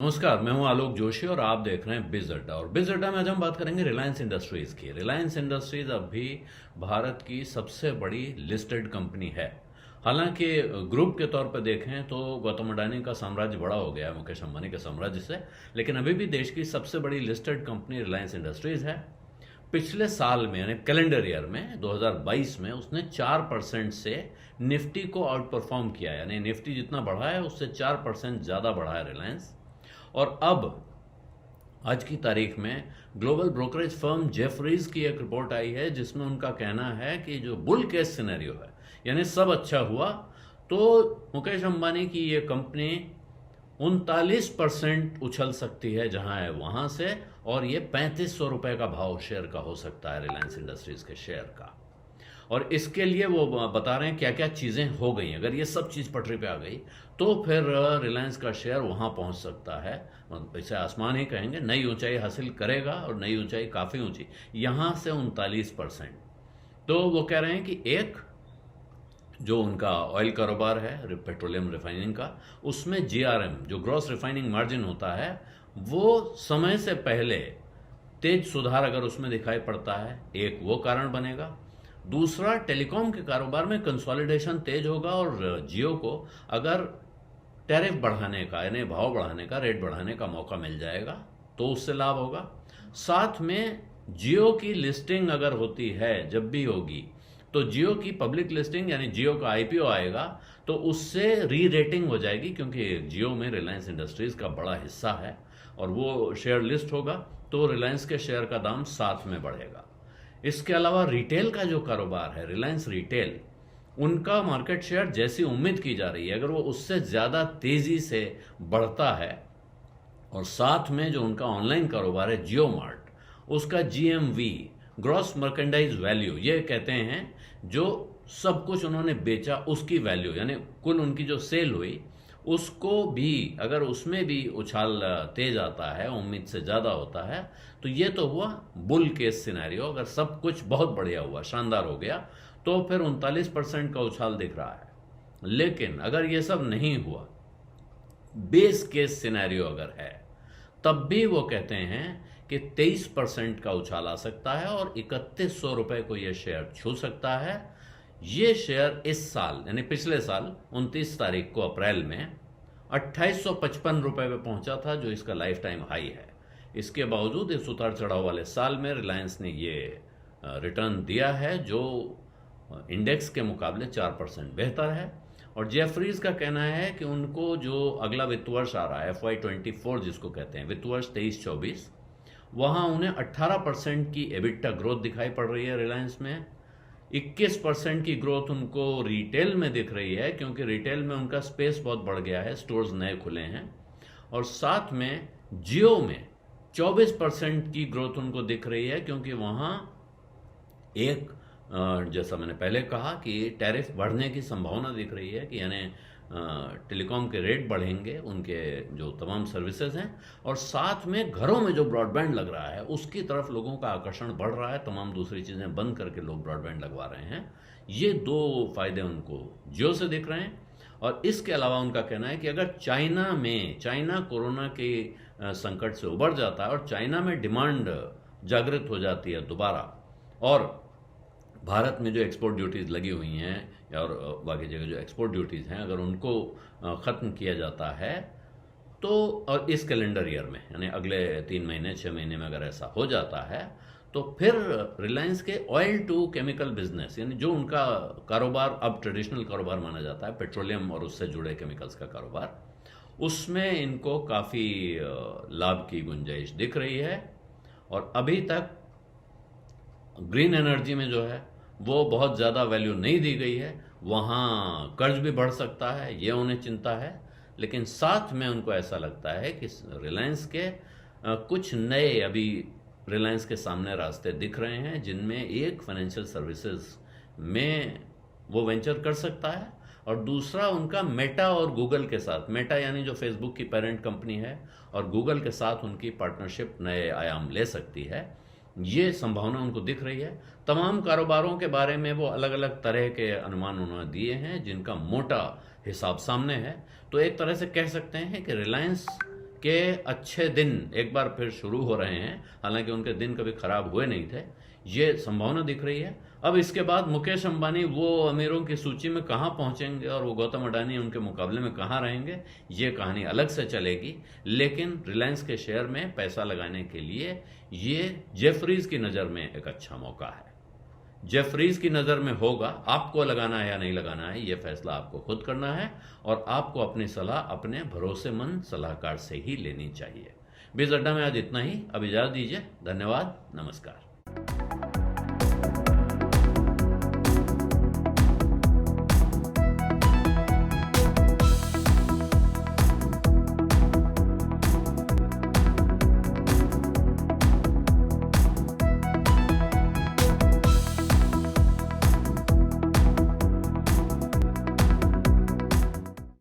नमस्कार, मैं हूं आलोक जोशी और आप देख रहे हैं बिज अड्डा। और बिज अड्डा में आज हम बात करेंगे रिलायंस इंडस्ट्रीज की। रिलायंस इंडस्ट्रीज अब भी भारत की सबसे बड़ी लिस्टेड कंपनी है। हालांकि ग्रुप के तौर पर देखें तो गौतम अडानी का साम्राज्य बड़ा हो गया है मुकेश अंबानी के साम्राज्य से, लेकिन अभी भी देश की सबसे बड़ी लिस्टेड कंपनी रिलायंस इंडस्ट्रीज है। पिछले साल में यानी कैलेंडर ईयर में 2022 में उसने 4% से निफ्टी को आउट परफॉर्म किया, यानी निफ्टी जितना बढ़ा है उससे 4% ज़्यादा बढ़ा है रिलायंस। और अब आज की तारीख में ग्लोबल ब्रोकरेज फर्म जेफरीज की एक रिपोर्ट आई है जिसमें उनका कहना है कि जो बुल केस सिनेरियो है, यानी सब अच्छा हुआ तो मुकेश अंबानी की ये कंपनी 39% उछल सकती है जहां है वहां से, और ये 3500 रुपए का भाव शेयर का हो सकता है रिलायंस इंडस्ट्रीज के शेयर का। और इसके लिए वो बता रहे हैं क्या क्या चीज़ें हो गई। अगर ये सब चीज़ पटरी पे आ गई तो फिर रिलायंस का शेयर वहाँ पहुँच सकता है, इसे आसमान ही कहेंगे, नई ऊंचाई हासिल करेगा। और नई ऊंचाई काफ़ी ऊंची, यहाँ से 39%। तो वो कह रहे हैं कि एक जो उनका ऑयल कारोबार है, पेट्रोलियम रिफाइनिंग का, उसमें जीआरएम जो ग्रॉस रिफाइनिंग मार्जिन होता है वो समय से पहले तेज सुधार अगर उसमें दिखाई पड़ता है, एक वो कारण बनेगा। दूसरा, टेलीकॉम के कारोबार में कंसोलिडेशन तेज होगा और जियो को अगर टैरिफ बढ़ाने का यानी भाव बढ़ाने का, रेट बढ़ाने का मौका मिल जाएगा तो उससे लाभ होगा। साथ में जियो की लिस्टिंग अगर होती है, जब भी होगी, तो जियो की पब्लिक लिस्टिंग यानी जियो का आईपीओ आएगा तो उससे री रेटिंग हो जाएगी, क्योंकि जियो में रिलायंस इंडस्ट्रीज का बड़ा हिस्सा है और वो शेयर लिस्ट होगा तो रिलायंस के शेयर का दाम साथ में बढ़ेगा। इसके अलावा रिटेल का जो कारोबार है, रिलायंस रिटेल, उनका मार्केट शेयर जैसी उम्मीद की जा रही है अगर वो उससे ज़्यादा तेज़ी से बढ़ता है, और साथ में जो उनका ऑनलाइन कारोबार है जियो मार्ट, उसका जीएमवी, ग्रॉस मर्केंडाइज वैल्यू, ये कहते हैं जो सब कुछ उन्होंने बेचा उसकी वैल्यू, यानी कुल उनकी जो सेल हुई उसको भी अगर उसमें भी उछाल तेज आता है, उम्मीद से ज़्यादा होता है, तो ये तो हुआ बुल केस सिनेरियो। अगर सब कुछ बहुत बढ़िया हुआ, शानदार हो गया, तो फिर 39% का उछाल दिख रहा है। लेकिन अगर ये सब नहीं हुआ, बेस केस सिनेरियो अगर है, तब भी वो कहते हैं कि 23% का उछाल आ सकता है और 3100 रुपए को ये शेयर छू सकता है। ये शेयर इस साल यानी पिछले साल 29 तारीख को अप्रैल में 2855 रुपए पे पहुंचा था, जो इसका लाइफ टाइम हाई है। इसके बावजूद इस उतार चढ़ाव वाले साल में रिलायंस ने ये रिटर्न दिया है जो इंडेक्स के मुकाबले 4% बेहतर है। और जेफरीज का कहना है कि उनको जो अगला वित्त वर्ष आ रहा है, FY24 जिसको कहते हैं, वित्त वर्ष 23-24, वहाँ उन्हें 18% की एबिटा ग्रोथ दिखाई पड़ रही है रिलायंस में। 21% की ग्रोथ उनको रिटेल में दिख रही है, क्योंकि रिटेल में उनका स्पेस बहुत बढ़ गया है, स्टोर्स नए खुले हैं। और साथ में जियो में 24% की ग्रोथ उनको दिख रही है, क्योंकि वहाँ एक जैसा मैंने पहले कहा कि टैरिफ बढ़ने की संभावना दिख रही है, कि यानी टेलीकॉम के रेट बढ़ेंगे, उनके जो तमाम सर्विसेज हैं, और साथ में घरों में जो ब्रॉडबैंड लग रहा है उसकी तरफ लोगों का आकर्षण बढ़ रहा है। तमाम दूसरी चीज़ें बंद करके लोग ब्रॉडबैंड लगवा रहे हैं। ये दो फायदे उनको जियो से दिख रहे हैं। और इसके अलावा उनका कहना है कि अगर चाइना कोरोना के संकट से उबर जाता है और चाइना में डिमांड जागृत हो जाती है दोबारा, और भारत में जो एक्सपोर्ट ड्यूटीज़ लगी हुई हैं और बाकी जगह जो एक्सपोर्ट ड्यूटीज़ हैं, अगर उनको ख़त्म किया जाता है तो, और इस कैलेंडर ईयर में यानी अगले 3 महीने 6 महीने में अगर ऐसा हो जाता है, तो फिर रिलायंस के ऑयल टू केमिकल बिजनेस, यानी जो उनका कारोबार अब ट्रेडिशनल कारोबार माना जाता है, पेट्रोलियम और उससे जुड़े केमिकल्स का कारोबार, उसमें इनको काफ़ी लाभ की गुंजाइश दिख रही है। और अभी तक ग्रीन एनर्जी में जो है वो बहुत ज़्यादा वैल्यू नहीं दी गई है, वहाँ कर्ज भी बढ़ सकता है, ये उन्हें चिंता है। लेकिन साथ में उनको ऐसा लगता है कि रिलायंस के कुछ नए अभी रिलायंस के सामने रास्ते दिख रहे हैं, जिनमें एक फाइनेंशियल सर्विसेज में वो वेंचर कर सकता है, और दूसरा उनका मेटा और गूगल के साथ, मेटा यानी जो फेसबुक की पेरेंट कंपनी है, और गूगल के साथ उनकी पार्टनरशिप नए आयाम ले सकती है। ये संभावना उनको दिख रही है। तमाम कारोबारों के बारे में वो अलग अलग तरह के अनुमान उन्होंने दिए हैं, जिनका मोटा हिसाब सामने है। तो एक तरह से कह सकते हैं कि रिलायंस के अच्छे दिन एक बार फिर शुरू हो रहे हैं, हालांकि उनके दिन कभी खराब हुए नहीं थे, ये संभावना दिख रही है। अब इसके बाद मुकेश अंबानी वो अमीरों की सूची में कहाँ पहुंचेंगे और वो गौतम अडानी उनके मुकाबले में कहाँ रहेंगे, ये कहानी अलग से चलेगी। लेकिन रिलायंस के शेयर में पैसा लगाने के लिए ये जेफरीज की नज़र में एक अच्छा मौका है। जेफरीज की नज़र में होगा, आपको लगाना है या नहीं लगाना है ये फैसला आपको खुद करना है, और आपको अपनी सलाह अपने भरोसेमंद सलाहकार से ही लेनी चाहिए। बीज अड्डा में आज इतना ही। अब इजाज़त दीजिए। धन्यवाद। नमस्कार।